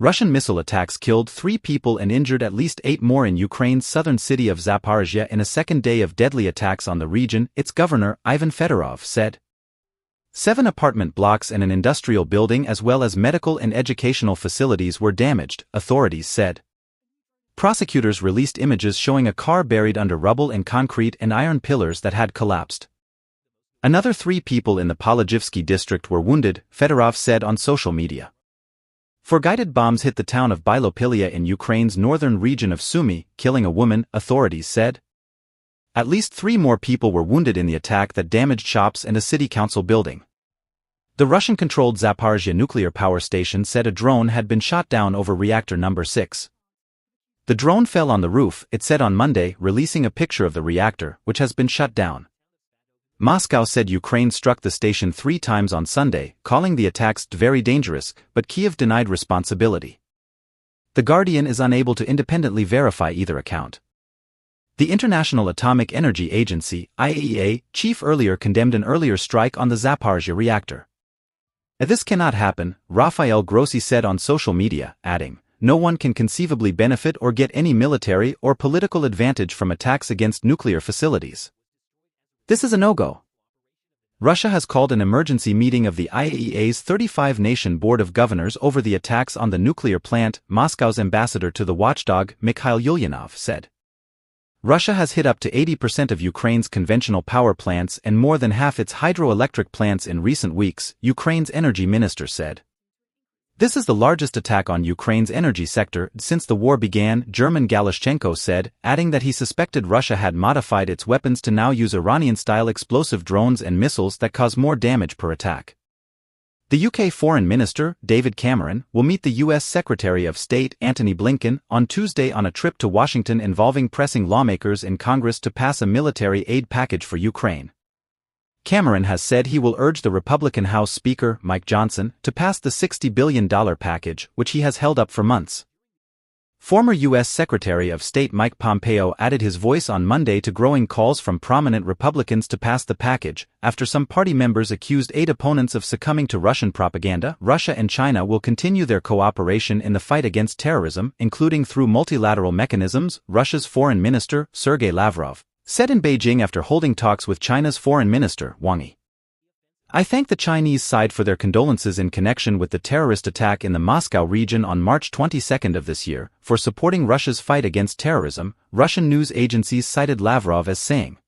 Russian missile attacks killed 3 people and injured at least 8 more in Ukraine's southern city of Zaporizhzhia in a second day of deadly attacks on the region, its governor, Ivan Fedorov, said. 7 apartment blocks and an industrial building as well as medical and educational facilities were damaged, authorities said. Prosecutors released images showing a car buried under rubble and concrete and iron pillars that had collapsed. Another 3 people in the Pologivsky district were wounded, Fedorov said on social media. 4 guided bombs hit the town of Bilopilia in Ukraine's northern region of Sumy, killing a woman, authorities said. At least 3 more people were wounded in the attack that damaged shops and a city council building. The Russian-controlled Zaporizhzhia nuclear power station said a drone had been shot down over reactor number 6. The drone fell on the roof, it said on Monday, releasing a picture of the reactor, which has been shut down. Moscow said Ukraine struck the station 3 times on Sunday, calling the attacks very dangerous, but Kyiv denied responsibility. The Guardian is unable to independently verify either account. The International Atomic Energy Agency, IAEA, chief earlier condemned an earlier strike on the Zaporizhzhia reactor. This cannot happen, Rafael Grossi said on social media, adding, "No one can conceivably benefit or get any military or political advantage from attacks against nuclear facilities. This is a no-go." Russia has called an emergency meeting of the IAEA's 35-nation Board of Governors over the attacks on the nuclear plant, Moscow's ambassador to the watchdog, Mikhail Ulyanov, said. Russia has hit up to 80% of Ukraine's conventional power plants and more than half its hydroelectric plants in recent weeks, Ukraine's energy minister said. This is the largest attack on Ukraine's energy sector since the war began, German Galashchenko said, adding that he suspected Russia had modified its weapons to now use Iranian-style explosive drones and missiles that cause more damage per attack. The UK Foreign Minister, David Cameron, will meet the US Secretary of State, Antony Blinken, on Tuesday on a trip to Washington involving pressing lawmakers in Congress to pass a military aid package for Ukraine. Cameron has said he will urge the Republican House Speaker, Mike Johnson, to pass the $60 billion package, which he has held up for months. Former U.S. Secretary of State Mike Pompeo added his voice on Monday to growing calls from prominent Republicans to pass the package, after some party members accused aid opponents of succumbing to Russian propaganda. Russia and China will continue their cooperation in the fight against terrorism, including through multilateral mechanisms, Russia's Foreign Minister, Sergei Lavrov, said in Beijing after holding talks with China's Foreign Minister, Wang Yi. "I thank the Chinese side for their condolences in connection with the terrorist attack in the Moscow region on March 22 of this year, for supporting Russia's fight against terrorism," Russian news agencies cited Lavrov as saying.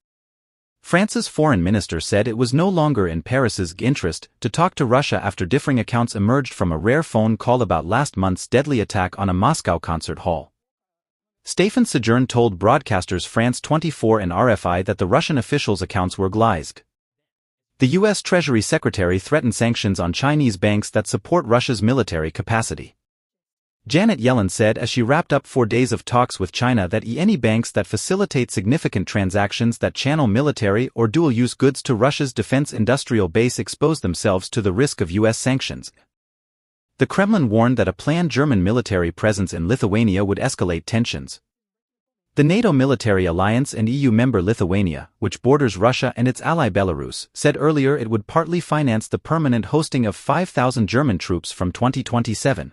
France's foreign minister said it was no longer in Paris's interest to talk to Russia after differing accounts emerged from a rare phone call about last month's deadly attack on a Moscow concert hall. Stéphane Séjourne told broadcasters France 24 and RFI that the Russian officials' accounts were glazed. The U.S. Treasury Secretary threatened sanctions on Chinese banks that support Russia's military capacity. Janet Yellen said as she wrapped up 4 days of talks with China that any banks that facilitate significant transactions that channel military or dual-use goods to Russia's defense industrial base expose themselves to the risk of U.S. sanctions. The Kremlin warned that a planned German military presence in Lithuania would escalate tensions. The NATO military alliance and EU member Lithuania, which borders Russia and its ally Belarus, said earlier it would partly finance the permanent hosting of 5,000 German troops from 2027.